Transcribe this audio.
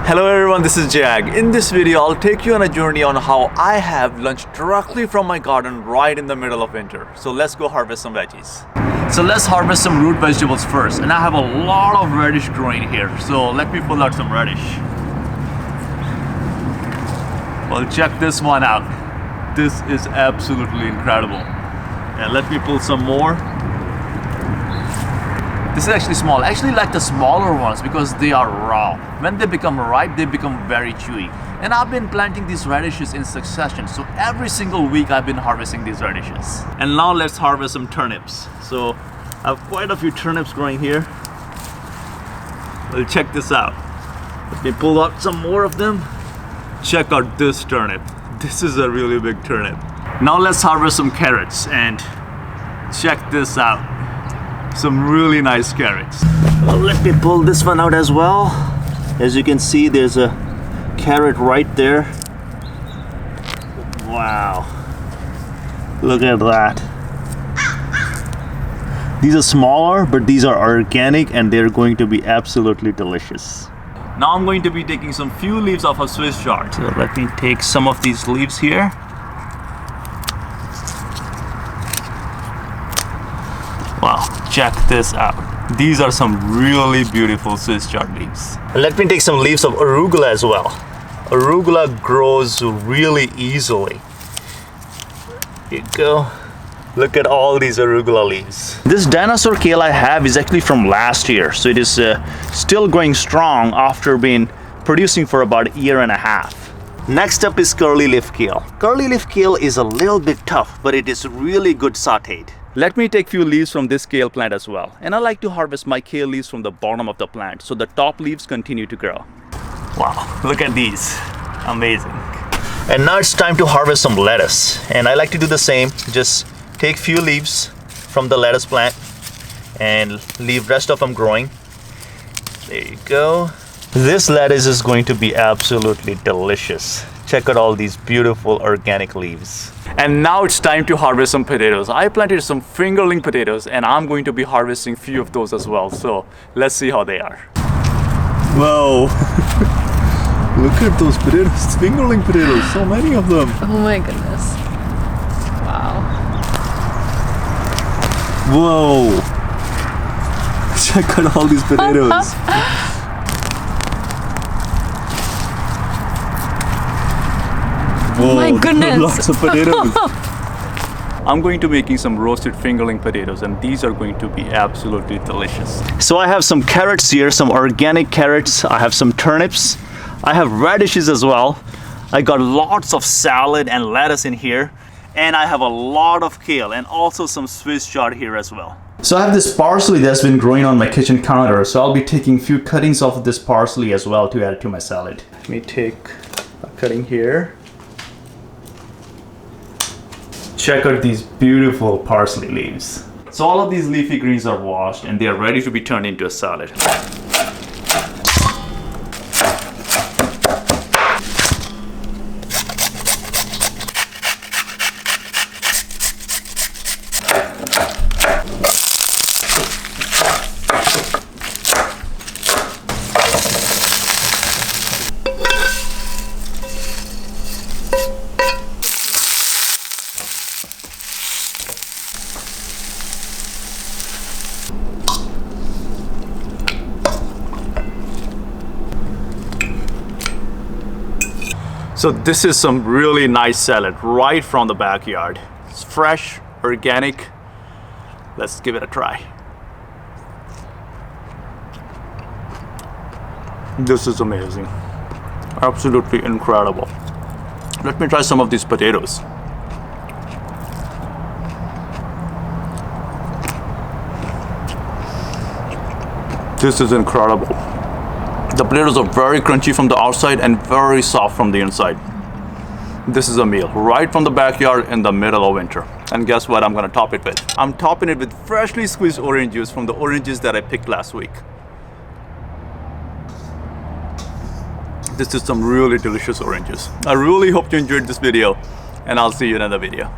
Hello everyone, this is Jag. In this video, I'll take you on a journey on how I have lunch directly from my garden right in the middle of winter. So let's go harvest some veggies. So let's harvest some root vegetables first. And I have a lot of radish growing here. So let me pull out some radish. Well, check this one out. This is absolutely incredible. And let me pull some more. This is actually small. I actually like the smaller ones because they are raw. When they become ripe, they become very chewy. And I've been planting these radishes in succession. So every single week I've been harvesting these radishes. And now let's harvest some turnips. So I have quite a few turnips growing here. Well, check this out. Let me pull out some more of them. Check out this turnip. This is a really big turnip. Now let's harvest some carrots and check this out. Some really nice carrots. Well, let me pull this one out as well. As you can see, there's a carrot right there. Wow. Look at that. These are smaller, but these are organic and they're going to be absolutely delicious. Now I'm going to be taking some few leaves off of Swiss chard. So let me take some of these leaves here. Wow, check this out. These are some really beautiful Swiss chard leaves. Let me take some leaves of arugula as well. Arugula grows really easily. Here you go. Look at all these arugula leaves. This dinosaur kale I have is actually from last year. So it is still going strong after being producing for about a year and a half. Next up is curly leaf kale. Curly leaf kale is a little bit tough, but it is really good sauteed. Let me take few leaves from this kale plant as well. And I like to harvest my kale leaves from the bottom of the plant so the top leaves continue to grow. Wow, look at these. Amazing. And now it's time to harvest some lettuce. And I like to do the same. Just take few leaves from the lettuce plant and leave rest of them growing. There you go. This lettuce is going to be absolutely delicious. Check out all these beautiful organic leaves. And now it's time to harvest some potatoes. I planted some fingerling potatoes and I'm going to be harvesting few of those as well. So let's see how they are. Whoa. Look at those potatoes, fingerling potatoes, so many of them. Oh my goodness. Wow. Whoa. Check out all these potatoes. Whoa, oh my goodness. Lots of potatoes. I'm going to be making some roasted fingerling potatoes and these are going to be absolutely delicious. So I have some carrots here, some organic carrots. I have some turnips. I have radishes as well. I got lots of salad and lettuce in here. And I have a lot of kale and also some Swiss chard here as well. So I have this parsley that's been growing on my kitchen counter. So I'll be taking a few cuttings off of this parsley as well to add it to my salad. Let me take a cutting here. Check out these beautiful parsley leaves. So all of these leafy greens are washed and they are ready to be turned into a salad. So this is some really nice salad right from the backyard. It's fresh, organic. Let's give it a try. This is amazing. Absolutely incredible. Let me try some of these potatoes. This is incredible. The potatoes are very crunchy from the outside and very soft from the inside. This is a meal right from the backyard in the middle of winter. And guess what I'm gonna top it with? I'm topping it with freshly squeezed orange juice from the oranges that I picked last week. This is some really delicious oranges. I really hope you enjoyed this video and I'll see you in another video.